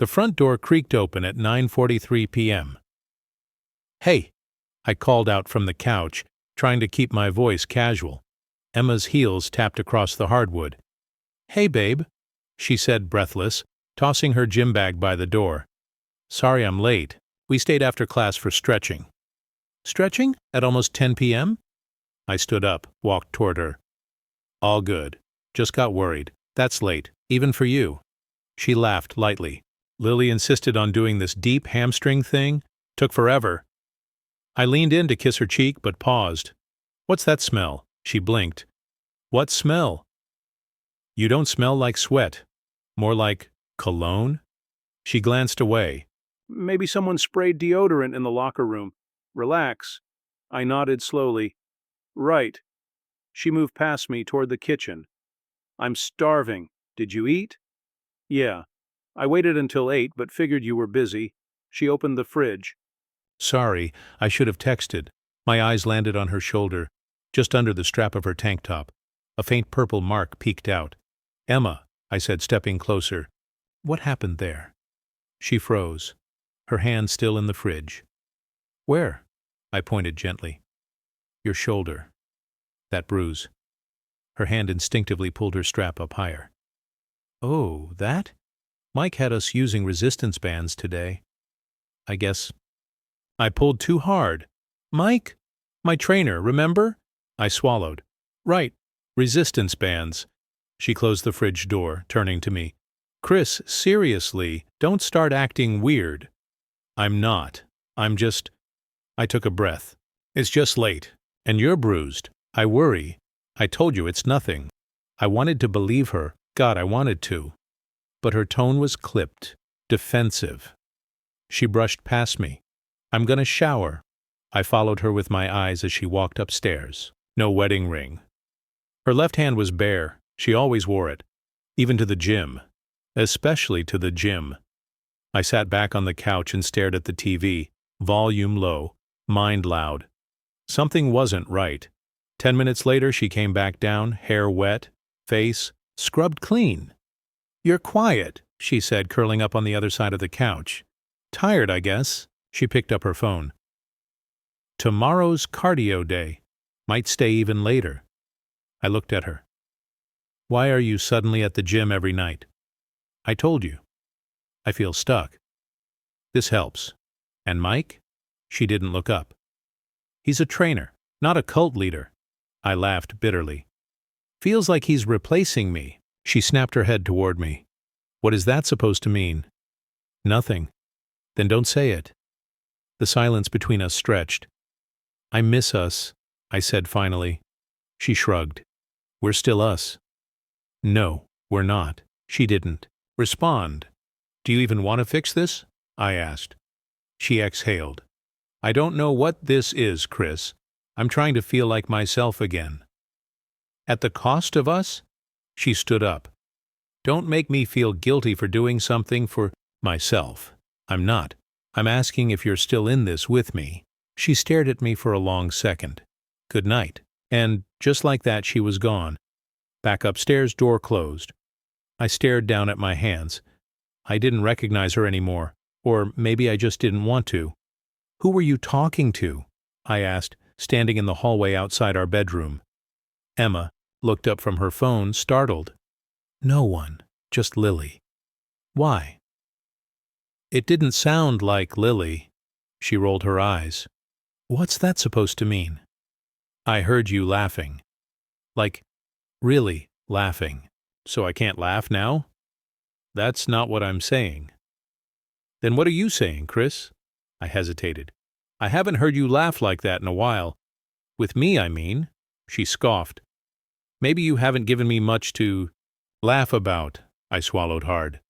The front door creaked open at 9:43 p.m. "Hey," I called out from the couch, trying to keep my voice casual. Emma's heels tapped across the hardwood. "Hey, babe," she said, breathless, tossing her gym bag by the door. "Sorry I'm late. We stayed after class for stretching." "Stretching? At almost 10 p.m.? I stood up, walked toward her. "All good. Just got worried. That's late, even for you." She laughed lightly. "Lily insisted on doing this deep hamstring thing. Took forever." I leaned in to kiss her cheek, but paused. "What's that smell?" She blinked. "What smell?" "You don't smell like sweat. More like cologne?" She glanced away. "Maybe someone sprayed deodorant in the locker room. Relax." I nodded slowly. "Right." She moved past me toward the kitchen. "I'm starving. Did you eat?" "Yeah. I waited until 8, but figured you were busy." She opened the fridge. "Sorry, I should have texted." My eyes landed on her shoulder, just under the strap of her tank top. A faint purple mark peeked out. "Emma," I said, stepping closer. "What happened there?" She froze, her hand still in the fridge. "Where?" I pointed gently. "Your shoulder. That bruise." Her hand instinctively pulled her strap up higher. "Oh, that? Mike had us using resistance bands today. I guess I pulled too hard." "Mike? My trainer, remember?" I swallowed. "Right. Resistance bands." She closed the fridge door, turning to me. "Chris, seriously, don't start acting weird." "I'm not. I'm just—" I took a breath. "It's just late. And you're bruised. I worry. I told you it's nothing." I wanted to believe her. God, I wanted to. But her tone was clipped, defensive. She brushed past me. "I'm gonna shower." I followed her with my eyes as she walked upstairs. No wedding ring. Her left hand was bare. She always wore it. Even to the gym. Especially to the gym. I sat back on the couch and stared at the TV, volume low, mind loud. Something wasn't right. 10 minutes later she came back down, hair wet, face scrubbed clean. "You're quiet," she said, curling up on the other side of the couch. "Tired, I guess." She picked up her phone. "Tomorrow's cardio day. Might stay even later." I looked at her. "Why are you suddenly at the gym every night?" "I told you. I feel stuck." "This helps. And Mike?" She didn't look up. "He's a trainer, not a cult leader." I laughed bitterly. "Feels like he's replacing me." She snapped her head toward me. "What is that supposed to mean?" "Nothing." "Then don't say it." The silence between us stretched. "I miss us," I said finally. She shrugged. "We're still us." "No, we're not." She didn't respond. "Do you even want to fix this?" I asked. She exhaled. "I don't know what this is, Chris. I'm trying to feel like myself again." "At the cost of us?" She stood up. "Don't make me feel guilty for doing something for myself. I'm not. I'm asking if you're still in this with me." She stared at me for a long second. "Good night." And just like that she was gone. Back upstairs, door closed. I stared down at my hands. I didn't recognize her anymore. Or maybe I just didn't want to. "Who were you talking to?" I asked, standing in the hallway outside our bedroom. Emma looked up from her phone, startled. "No one. Just Lily." "Why?" "It didn't sound like Lily." She rolled her eyes. "What's that supposed to mean?" "I heard you laughing." "Like, really laughing. So I can't laugh now?" "That's not what I'm saying." "Then what are you saying, Chris?" I hesitated. "I haven't heard you laugh like that in a while. With me, I mean." She scoffed. "Maybe you haven't given me much to laugh about." I swallowed hard.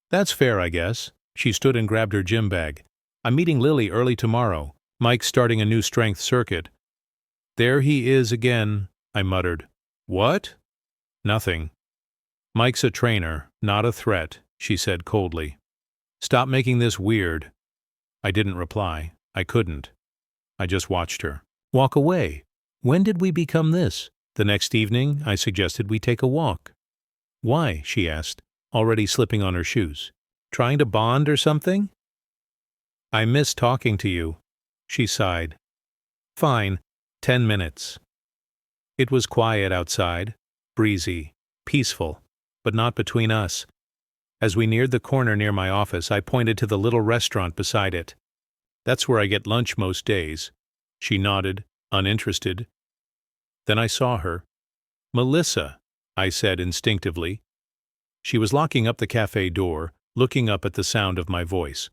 "That's fair, I guess." She stood and grabbed her gym bag. "I'm meeting Lily early tomorrow. Mike's starting a new strength circuit." "There he is again," I muttered. "What?" "Nothing. Mike's a trainer, not a threat," she said coldly. "Stop making this weird." I didn't reply. I couldn't. I just watched her walk away. When did we become this? The next evening, I suggested we take a walk. "Why?" she asked, already slipping on her shoes. Trying to bond or something? I miss talking to you, she sighed. Fine, 10 minutes. It was quiet outside, breezy, peaceful, but not between us. As we neared the corner near my office, I pointed to the little restaurant beside it. That's where I get lunch most days. She nodded, uninterested. Then I saw her. Melissa, I said instinctively. She was locking up the cafe door, looking up at the sound of my voice.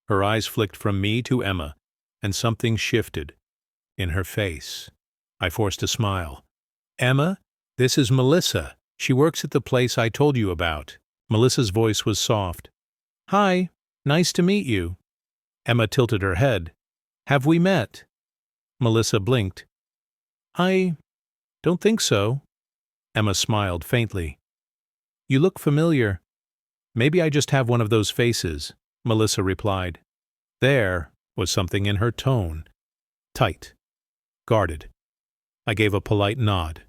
Her eyes flicked from me to Emma, and something shifted. In her face. I forced a smile. Emma, this is Melissa. She works at the place I told you about. Melissa's voice was soft. Hi, nice to meet you. Emma tilted her head. Have we met? Melissa blinked. I don't think so. Emma smiled faintly. You look familiar. Maybe I just have one of those faces, Melissa replied. There was something in her tone. Tight. Guarded. I gave a polite nod.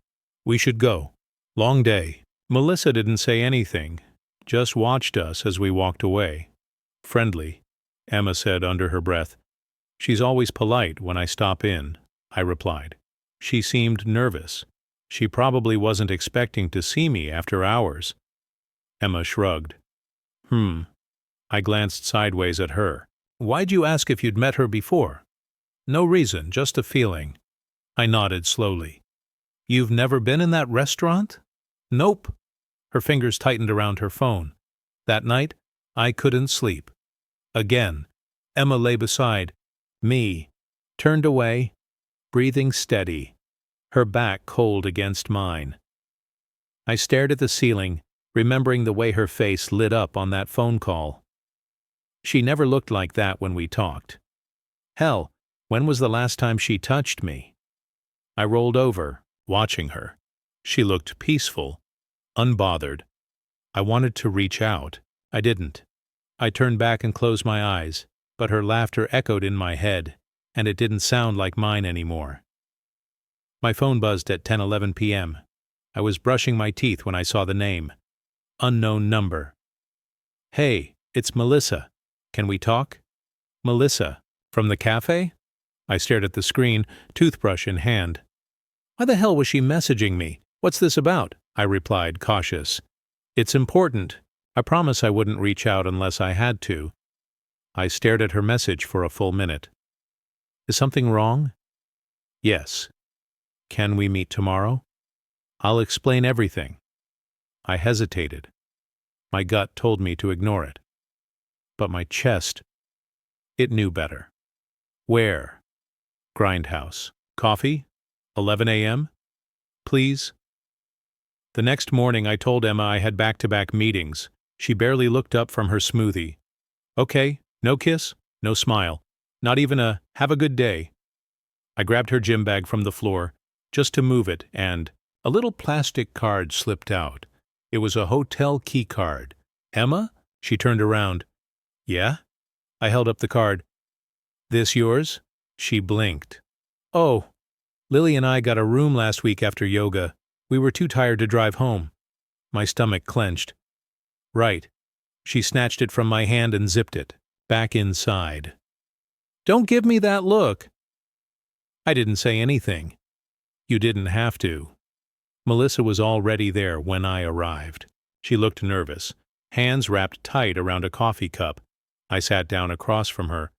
We should go. Long day. Melissa didn't say anything, just watched us as we walked away. Friendly, Emma said under her breath. She's always polite when I stop in, I replied. She seemed nervous. She probably wasn't expecting to see me after hours. Emma shrugged. I glanced sideways at her. Why'd you ask if you'd met her before? No reason, just a feeling. I nodded slowly. You've never been in that restaurant? Nope. Her fingers tightened around her phone. That night, I couldn't sleep. Again, Emma lay beside me, turned away, breathing steady, her back cold against mine. I stared at the ceiling, remembering the way her face lit up on that phone call. She never looked like that when we talked. Hell, when was the last time she touched me? I rolled over, watching her. She looked peaceful, unbothered. I wanted to reach out. I didn't. I turned back and closed my eyes, but her laughter echoed in my head, and it didn't sound like mine anymore. My phone buzzed at 10:11 p.m. I was brushing my teeth when I saw the name. Unknown number. Hey, it's Melissa. Can we talk? Melissa. From the cafe? I stared at the screen, toothbrush in hand. Why the hell was she messaging me? What's this about? I replied, cautious. It's important. I promise I wouldn't reach out unless I had to. I stared at her message for a full minute. Is something wrong? Yes. Can we meet tomorrow? I'll explain everything. I hesitated. My gut told me to ignore it. But my chest, it knew better. Where? Grindhouse. Coffee? 11 a.m.? Please? The next morning I told Emma I had back-to-back meetings. She barely looked up from her smoothie. Okay, no kiss, no smile, not even a have a good day. I grabbed her gym bag from the floor, just to move it, and a little plastic card slipped out. It was a hotel key card. Emma? She turned around. Yeah? I held up the card. This yours? She blinked. Oh, Lily and I got a room last week after yoga. We were too tired to drive home. My stomach clenched. Right. She snatched it from my hand and zipped it, back inside. Don't give me that look. I didn't say anything. You didn't have to. Melissa was already there when I arrived. She looked nervous, hands wrapped tight around a coffee cup. I sat down across from her.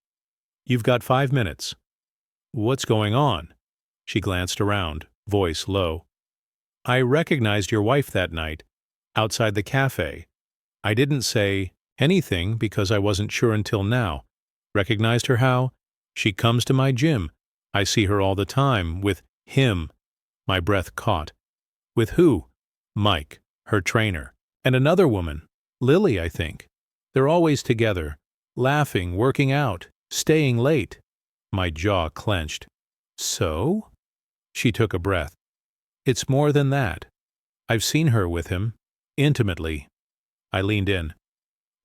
You've got 5 minutes. What's going on? She glanced around, voice low. I recognized your wife that night, outside the cafe. I didn't say anything because I wasn't sure until now. Recognized her how? She comes to my gym. I see her all the time, with him. My breath caught. With who? Mike, her trainer. And another woman. Lily, I think. They're always together, laughing, working out, staying late. My jaw clenched. So? She took a breath. It's more than that. I've seen her with him. Intimately. I leaned in.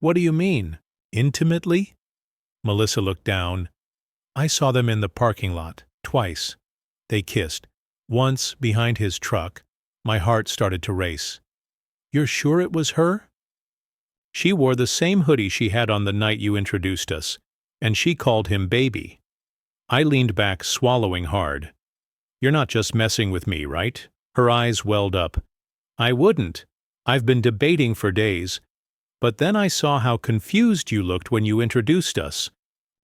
What do you mean? Intimately? Melissa looked down. I saw them in the parking lot, twice. They kissed. Once behind his truck. My heart started to race. You're sure it was her? She wore the same hoodie she had on the night you introduced us, and she called him baby. I leaned back, swallowing hard. You're not just messing with me, right? Her eyes welled up. I wouldn't. I've been debating for days. But then I saw how confused you looked when you introduced us.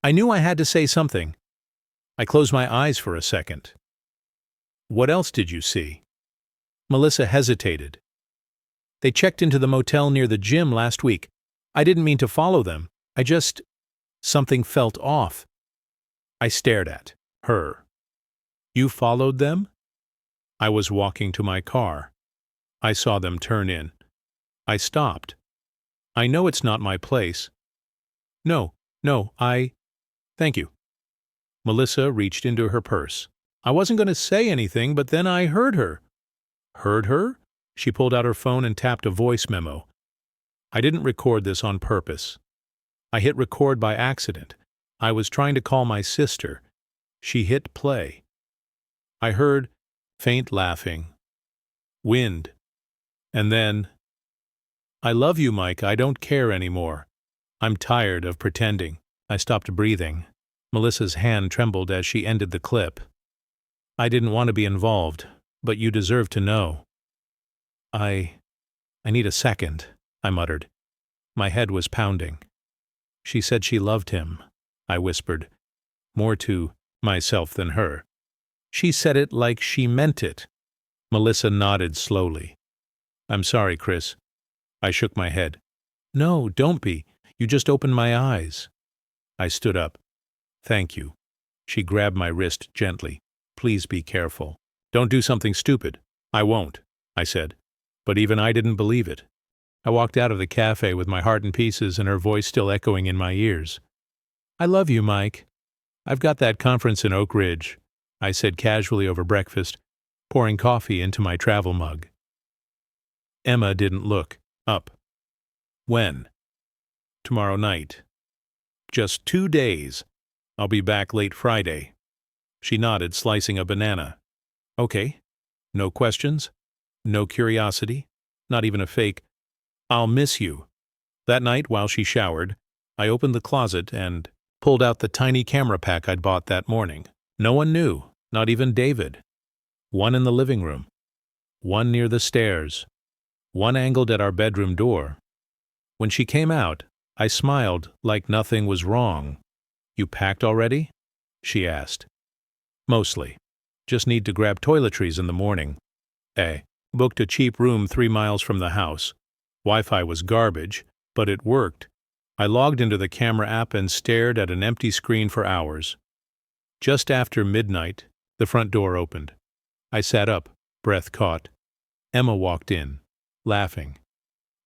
I knew I had to say something. I closed my eyes for a second. What else did you see? Melissa hesitated. They checked into the motel near the gym last week. I didn't mean to follow them. Something felt off. I stared at her. You followed them? I was walking to my car. I saw them turn in. I stopped. I know it's not my place. No, thank you. Melissa reached into her purse. I wasn't going to say anything, but then I heard her. Heard her? She pulled out her phone and tapped a voice memo. I didn't record this on purpose. I hit record by accident. I was trying to call my sister. She hit play. I heard faint laughing. Wind. And then, I love you, Mike. I don't care anymore. I'm tired of pretending. I stopped breathing. Melissa's hand trembled as she ended the clip. I didn't want to be involved, but you deserve to know. I need a second, I muttered. My head was pounding. She said she loved him, I whispered, more to myself than her. She said it like she meant it. Melissa nodded slowly. I'm sorry, Chris. I shook my head. No, don't be. You just opened my eyes. I stood up. Thank you. She grabbed my wrist gently. Please be careful. Don't do something stupid. I won't, I said. But even I didn't believe it. I walked out of the cafe with my heart in pieces and her voice still echoing in my ears. I love you, Mike. I've got that conference in Oak Ridge, I said casually over breakfast, pouring coffee into my travel mug. Emma didn't look up. When? Tomorrow night. Just 2 days. I'll be back late Friday. She nodded, slicing a banana. Okay. No questions? No curiosity? Not even a fake, I'll miss you. That night, while she showered, I opened the closet and pulled out the tiny camera pack I'd bought that morning. No one knew, not even David. One in the living room. One near the stairs. One angled at our bedroom door. When she came out, I smiled like nothing was wrong. You packed already? She asked. Mostly. Just need to grab toiletries in the morning. Booked a cheap room 3 miles from the house. Wi-Fi was garbage, but it worked. I logged into the camera app and stared at an empty screen for hours. Just after midnight, the front door opened. I sat up, breath caught. Emma walked in, laughing.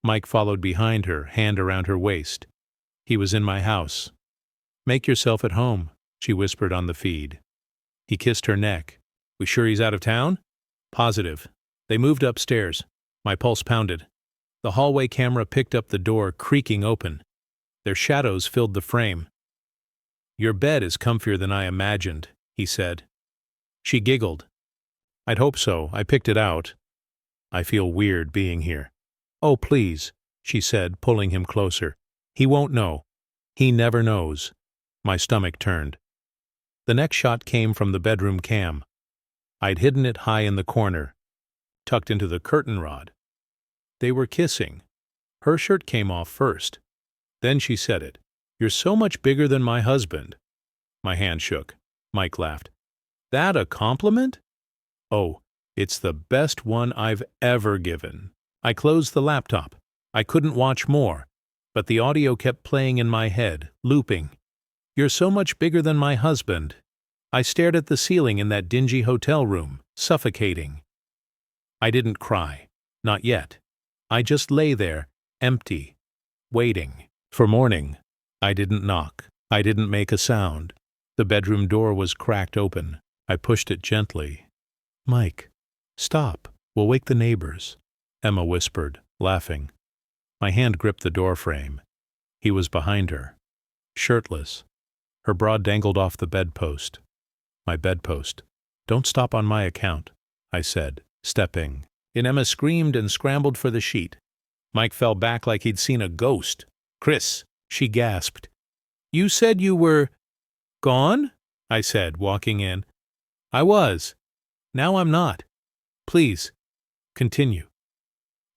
Mike followed behind her, hand around her waist. He was in my house. Make yourself at home, she whispered on the feed. He kissed her neck. We sure he's out of town? Positive. They moved upstairs. My pulse pounded. The hallway camera picked up the door, creaking open. Their shadows filled the frame. Your bed is comfier than I imagined, he said. She giggled. I'd hope so. I picked it out. I feel weird being here. Oh, please, she said, pulling him closer. He won't know. He never knows. My stomach turned. The next shot came from the bedroom cam. I'd hidden it high in the corner, tucked into the curtain rod. They were kissing. Her shirt came off first. Then she said it. You're so much bigger than my husband. My hand shook. Mike laughed. That a compliment? Oh, it's the best one I've ever given. I closed the laptop. I couldn't watch more, but the audio kept playing in my head, looping. You're so much bigger than my husband. I stared at the ceiling in that dingy hotel room, suffocating. I didn't cry. Not yet. I just lay there, empty, waiting. For morning. I didn't knock. I didn't make a sound. The bedroom door was cracked open. I pushed it gently. Mike, stop. We'll wake the neighbors, Emma whispered, laughing. My hand gripped the doorframe. He was behind her, shirtless. Her bra dangled off the bedpost. My bedpost. Don't stop on my account, I said, stepping in. Emma screamed and scrambled for the sheet. Mike fell back like he'd seen a ghost. "Chris," she gasped. "You said you were gone?" I said, walking in. "I was. Now I'm not. Please, continue."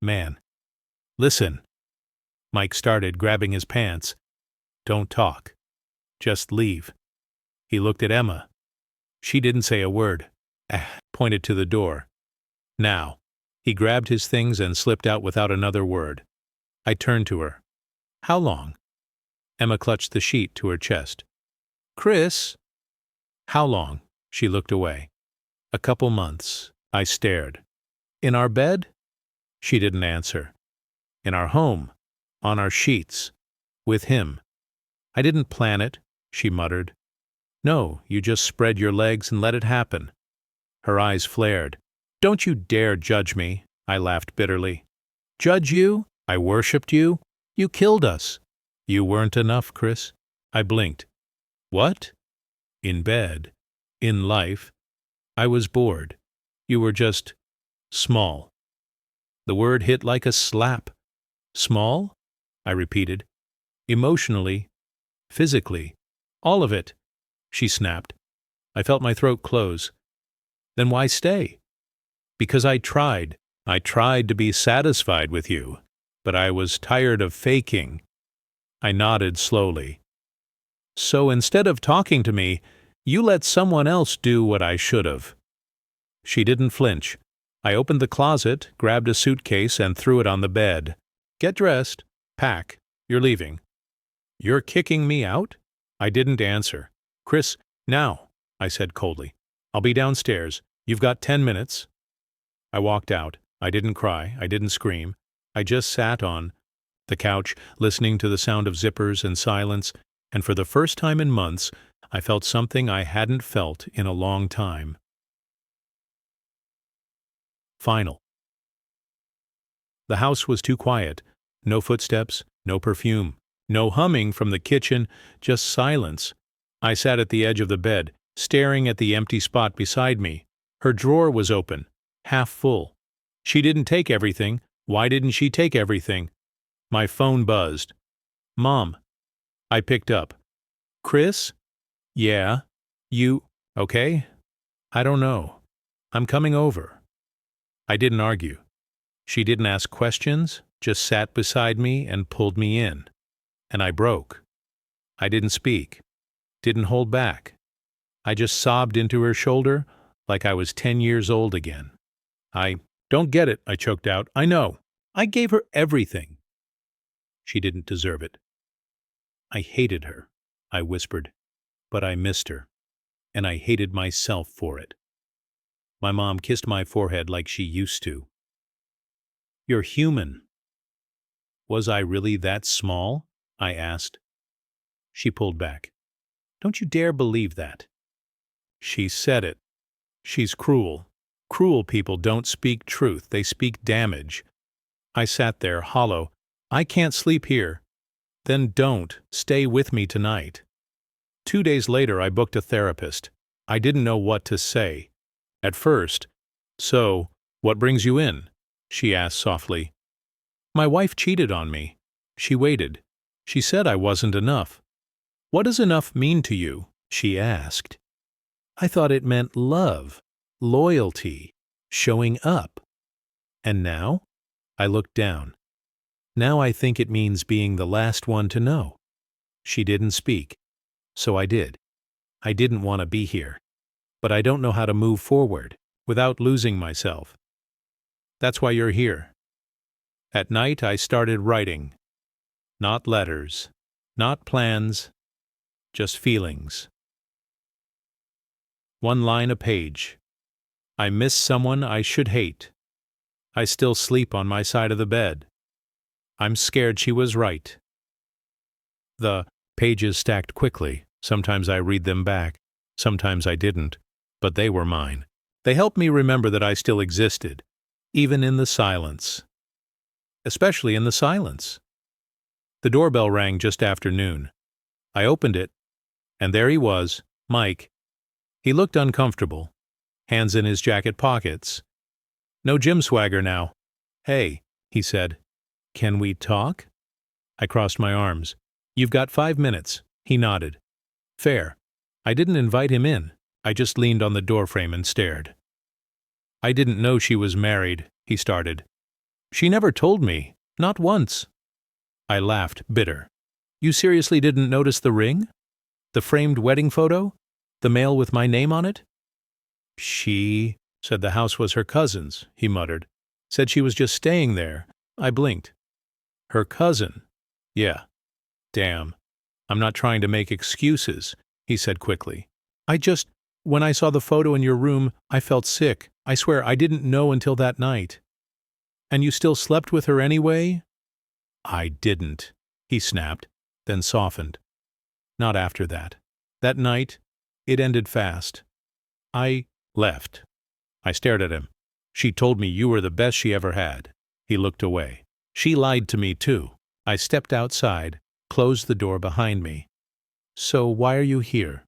"Man, listen." Mike started, grabbing his pants. "Don't talk. Just leave." He looked at Emma. She didn't say a word. Pointed to the door. "Now." He grabbed his things and slipped out without another word. I turned to her. "How long?" Emma clutched the sheet to her chest. "Chris." "How long?" She looked away. "A couple months." I stared. "In our bed?" She didn't answer. "In our home. On our sheets. With him." "I didn't plan it," she muttered. "No, you just spread your legs and let it happen." Her eyes flared. "Don't you dare judge me," I laughed bitterly. "Judge you? I worshipped you. You killed us." "You weren't enough, Chris." I blinked. "What?" "In bed. In life. I was bored. You were just small." The word hit like a slap. "Small?" I repeated. "Emotionally. Physically. All of it," she snapped. I felt my throat close. "Then why stay?" "Because I tried. I tried to be satisfied with you, but I was tired of faking." I nodded slowly. "So instead of talking to me, you let someone else do what I should have." She didn't flinch. I opened the closet, grabbed a suitcase, and threw it on the bed. "Get dressed. Pack. You're leaving." "You're kicking me out?" I didn't answer. "Chris, now," I said coldly. "I'll be downstairs. You've got 10 minutes." I walked out. I didn't cry. I didn't scream. I just sat on the couch, listening to the sound of zippers and silence, and for the first time in months, I felt something I hadn't felt in a long time. Final. The house was too quiet. No footsteps, no perfume, no humming from the kitchen, just silence. I sat at the edge of the bed, staring at the empty spot beside me. Her drawer was open, half full. She didn't take everything. Why didn't she take everything? My phone buzzed. "Mom." I picked up. "Chris?" "Yeah." "You okay?" "I don't know. I'm coming over." I didn't argue. She didn't ask questions, just sat beside me and pulled me in. And I broke. I didn't speak. Didn't hold back. I just sobbed into her shoulder like I was 10 years old again. "I don't get it," I choked out. "I know. I gave her everything." She didn't deserve it. "I hated her," I whispered, "but I missed her. And I hated myself for it." My mom kissed my forehead like she used to. "You're human." Was I really that small? I asked. She pulled back. "Don't you dare believe that." She said it. She's cruel. Cruel people don't speak truth, they speak damage. I sat there, hollow. "I can't sleep here." "Then don't. Stay with me tonight." 2 days later I booked a therapist. I didn't know what to say. At first, "So, what brings you in?" she asked softly. "My wife cheated on me." She waited. She said I wasn't enough. "What does enough mean to you?" she asked. I thought it meant love, loyalty, showing up. And now? I looked down. Now I think it means being the last one to know. She didn't speak. So I did. I didn't want to be here. But I don't know how to move forward without losing myself. That's why you're here. At night I started writing. Not letters, not plans, just feelings. 1 line a page. I miss someone I should hate. I still sleep on my side of the bed. I'm scared she was right. The pages stacked quickly. Sometimes I read them back. Sometimes I didn't. But they were mine. They helped me remember that I still existed, even in the silence. Especially in the silence. The doorbell rang just after noon. I opened it, and there he was, Mike. He looked uncomfortable, hands in his jacket pockets. "No gym swagger now." "Hey," he said. Can we talk? I crossed my arms. You've got 5 minutes. He nodded. Fair. I didn't invite him in. I just leaned on the doorframe and stared. I didn't know she was married, he started. She never told me. Not once. I laughed, bitter. You seriously didn't notice the ring? The framed wedding photo? The mail with my name on it? She said the house was her cousin's, he muttered. Said she was just staying there. I blinked. Her cousin? Yeah. Damn. I'm not trying to make excuses, he said quickly. When I saw the photo in your room, I felt sick. I swear I didn't know until that night. And you still slept with her anyway? I didn't, he snapped, then softened. Not after that. That night, it ended fast. I left. I stared at him. She told me you were the best she ever had. He looked away. She lied to me, too. I stepped outside, closed the door behind me. So why are you here?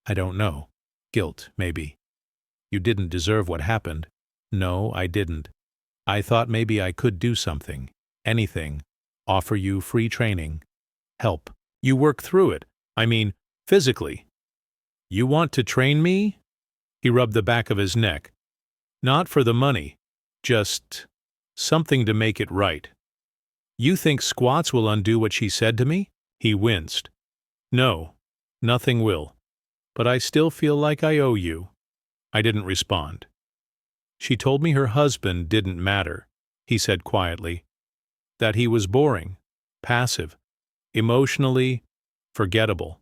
I don't know. Guilt, maybe. You didn't deserve what happened. No, I didn't. I thought maybe I could do something. Anything. Offer you free training. Help. You work through it. I mean, physically. You want to train me? He rubbed the back of his neck. Not for the money. Just something to make it right. You think squats will undo what she said to me? He winced. No, nothing will. But I still feel like I owe you. I didn't respond. She told me her husband didn't matter, he said quietly. That he was boring, passive, emotionally forgettable.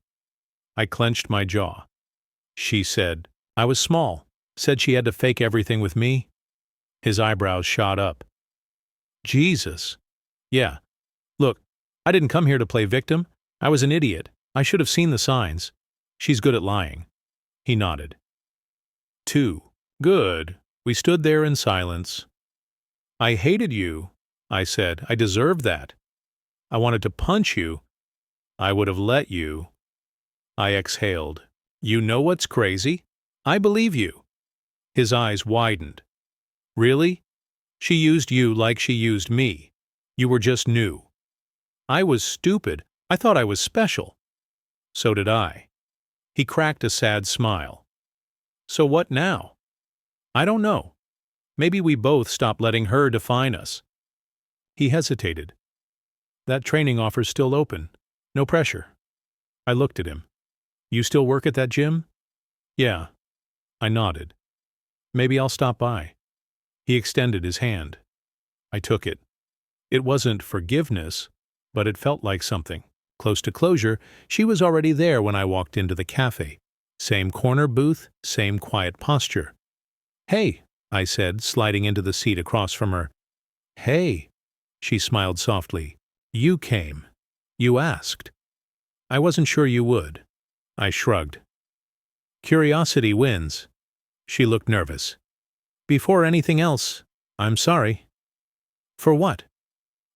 I clenched my jaw. She said, I was small, said she had to fake everything with me. His eyebrows shot up. Jesus. Yeah. Look, I didn't come here to play victim. I was an idiot. I should have seen the signs. She's good at lying. He nodded. 2. Good. We stood there in silence. I hated you, I said. I deserved that. I wanted to punch you. I would have let you. I exhaled. You know what's crazy? I believe you. His eyes widened. Really? She used you like she used me. You were just new. I was stupid. I thought I was special. So did I. He cracked a sad smile. So what now? I don't know. Maybe we both stop letting her define us. He hesitated. That training offer's still open. No pressure. I looked at him. You still work at that gym? Yeah. I nodded. Maybe I'll stop by. He extended his hand. I took it. It wasn't forgiveness, but it felt like something. Close to closure, she was already there when I walked into the cafe. Same corner booth, same quiet posture. Hey, I said, sliding into the seat across from her. Hey, she smiled softly. You came. You asked. I wasn't sure you would. I shrugged. Curiosity wins. She looked nervous. Before anything else, I'm sorry. For what?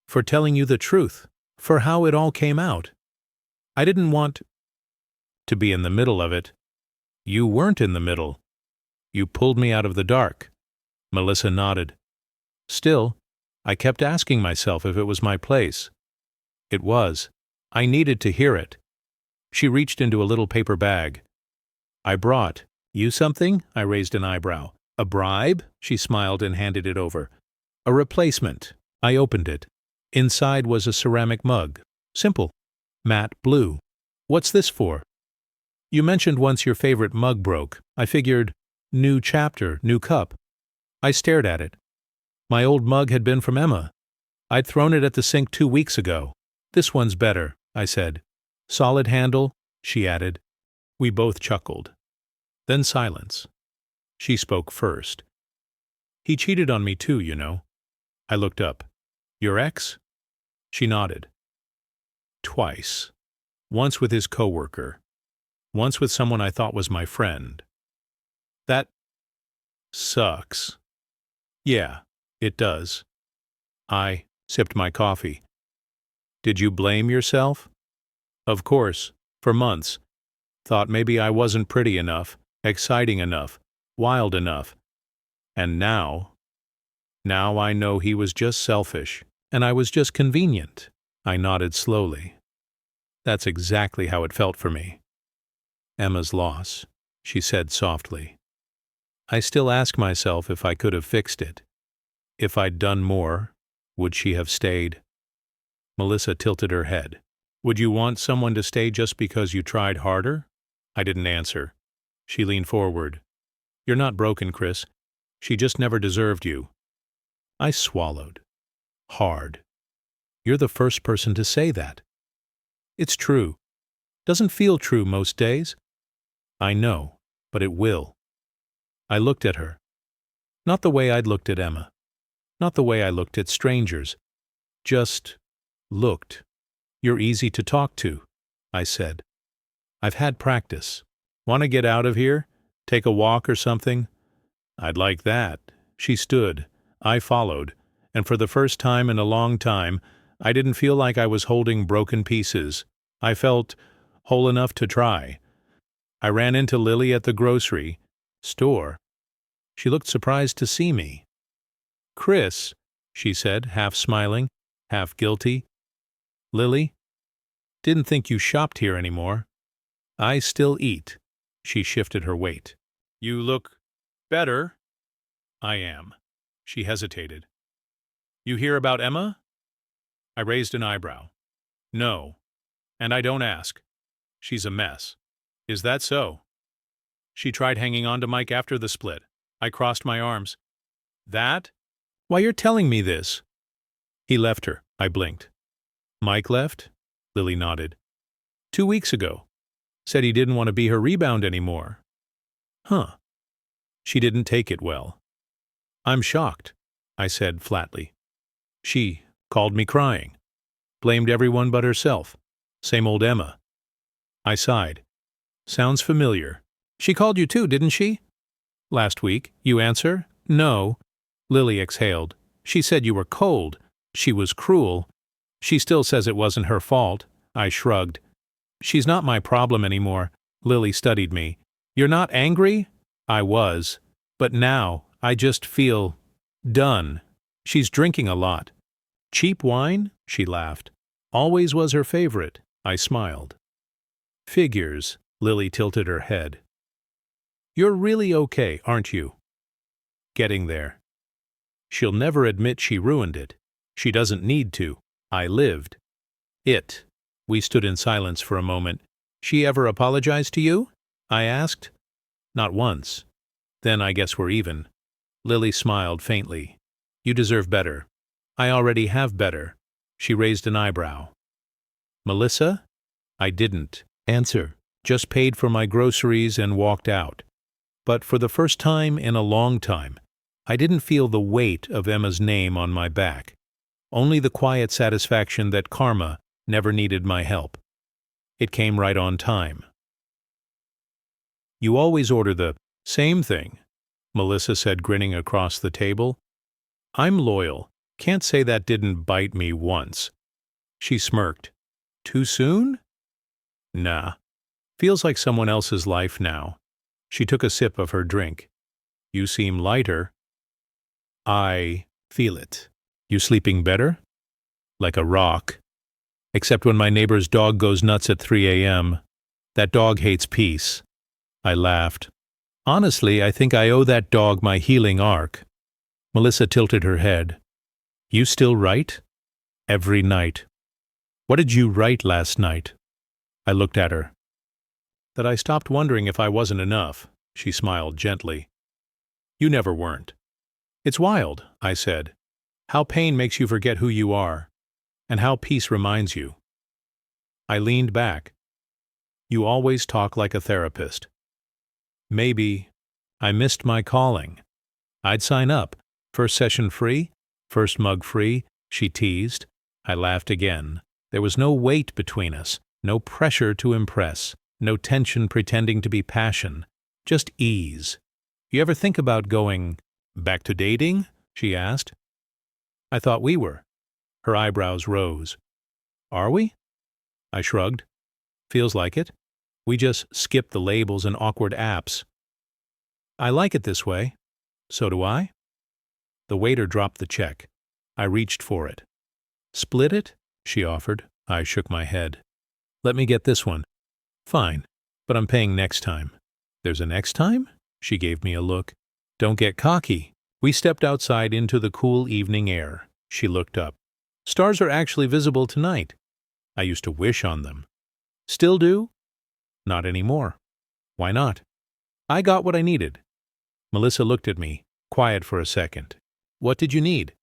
For telling you the truth. For how it all came out. I didn't want to be in the middle of it. You weren't in the middle. You pulled me out of the dark. Melissa nodded. Still, I kept asking myself if it was my place. It was. I needed to hear it. She reached into a little paper bag. I brought you something? I raised an eyebrow. A bribe? She smiled and handed it over. A replacement. I opened it. Inside was a ceramic mug. Simple. Matte blue. What's this for? You mentioned once your favorite mug broke. I figured, new chapter, new cup. I stared at it. My old mug had been from Emma. I'd thrown it at the sink 2 weeks ago. This one's better, I said. Solid handle, she added. We both chuckled. Then silence. She spoke first. He cheated on me too, you know. I looked up. Your ex? She nodded. Twice. Once with his coworker. Once with someone I thought was my friend. That sucks. Yeah, it does. I sipped my coffee. Did you blame yourself? Of course, for months. Thought maybe I wasn't pretty enough, exciting enough, wild enough. And now I know he was just selfish And I was just convenient. I nodded slowly. That's exactly how it felt for me. Emma's loss, she said softly. I still ask myself if I could have fixed it. If I'd done more, would she have stayed? Melissa tilted her head. Would you want someone to stay just because you tried harder? I didn't answer. She leaned forward. You're not broken, Chris. She just never deserved you. I swallowed. Hard. You're the first person to say that. It's true. Doesn't feel true most days. I know, but it will. I looked at her. Not the way I'd looked at Emma. Not the way I looked at strangers. Just looked. You're easy to talk to, I said. I've had practice. Want to get out of here? Take a walk or something? I'd like that. She stood. I followed. And for the first time in a long time, I didn't feel like I was holding broken pieces. I felt whole enough to try. I ran into Lily at the grocery store. She looked surprised to see me. Chris, she said, half smiling, half guilty. Lily? Didn't think you shopped here anymore. I still eat. She shifted her weight. You look better. I am. She hesitated. You hear about Emma? I raised an eyebrow. No. And I don't ask. She's a mess. Is that so? She tried hanging on to Mike after the split. I crossed my arms. That? Why, you're telling me this. He left her. I blinked. Mike left? Lily nodded. 2 weeks ago. Said he didn't want to be her rebound anymore. Huh. She didn't take it well. I'm shocked, I said flatly. She called me crying. Blamed everyone but herself. Same old Emma. I sighed. Sounds familiar. She called you too, didn't she? Last week. You answer? No. Lily exhaled. She said you were cold. She was cruel. She still says it wasn't her fault. I shrugged. She's not my problem anymore. Lily studied me. You're not angry? I was. But now, I just feel done. She's drinking a lot. Cheap wine? She laughed. Always was her favorite. I smiled. Figures. Lily tilted her head. You're really okay, aren't you? Getting there. She'll never admit she ruined it. She doesn't need to. I lived. It. We stood in silence for a moment. She ever apologized to you? I asked. Not once. Then I guess we're even. Lily smiled faintly. You deserve better. I already have better. She raised an eyebrow. Melissa? I didn't answer. Just paid for my groceries and walked out. But for the first time in a long time, I didn't feel the weight of Emma's name on my back. Only the quiet satisfaction that karma never needed my help. It came right on time. You always order the same thing, Melissa said, grinning across the table. I'm loyal. Can't say that didn't bite me once. She smirked. Too soon? Nah. Feels like someone else's life now. She took a sip of her drink. You seem lighter. I feel it. You sleeping better? Like a rock. Except when my neighbor's dog goes nuts at 3 a.m. That dog hates peace. I laughed. Honestly, I think I owe that dog my healing arc. Melissa tilted her head. You still write? Every night. What did you write last night? I looked at her. That I stopped wondering if I wasn't enough. She smiled gently. You never weren't. It's wild, I said. How pain makes you forget who you are, and how peace reminds you. I leaned back. You always talk like a therapist. Maybe I missed my calling. I'd sign up. First session free, first mug free, she teased. I laughed again. There was no weight between us, no pressure to impress, no tension pretending to be passion, just ease. You ever think about going back to dating? She asked. I thought we were. Her eyebrows rose. Are we? I shrugged. Feels like it. We just skip the labels and awkward apps. I like it this way. So do I. The waiter dropped the check. I reached for it. Split it? She offered. I shook my head. Let me get this one. Fine, but I'm paying next time. There's a next time? She gave me a look. Don't get cocky. We stepped outside into the cool evening air. She looked up. Stars are actually visible tonight. I used to wish on them. Still do? Not anymore. Why not? I got what I needed. Melissa looked at me, quiet for a second. What did you need?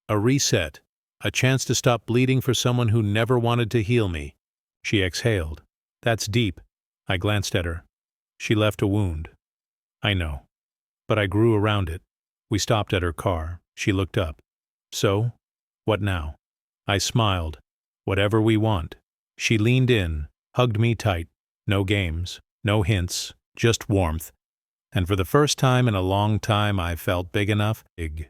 A reset. A chance to stop bleeding for someone who never wanted to heal me. She exhaled. That's deep. I glanced at her. She left a wound. I know. But I grew around it. We stopped at her car. She looked up. So? What now? I smiled. Whatever we want. She leaned in, hugged me tight. No games, no hints, just warmth. And for the first time in a long time I felt big enough. Big.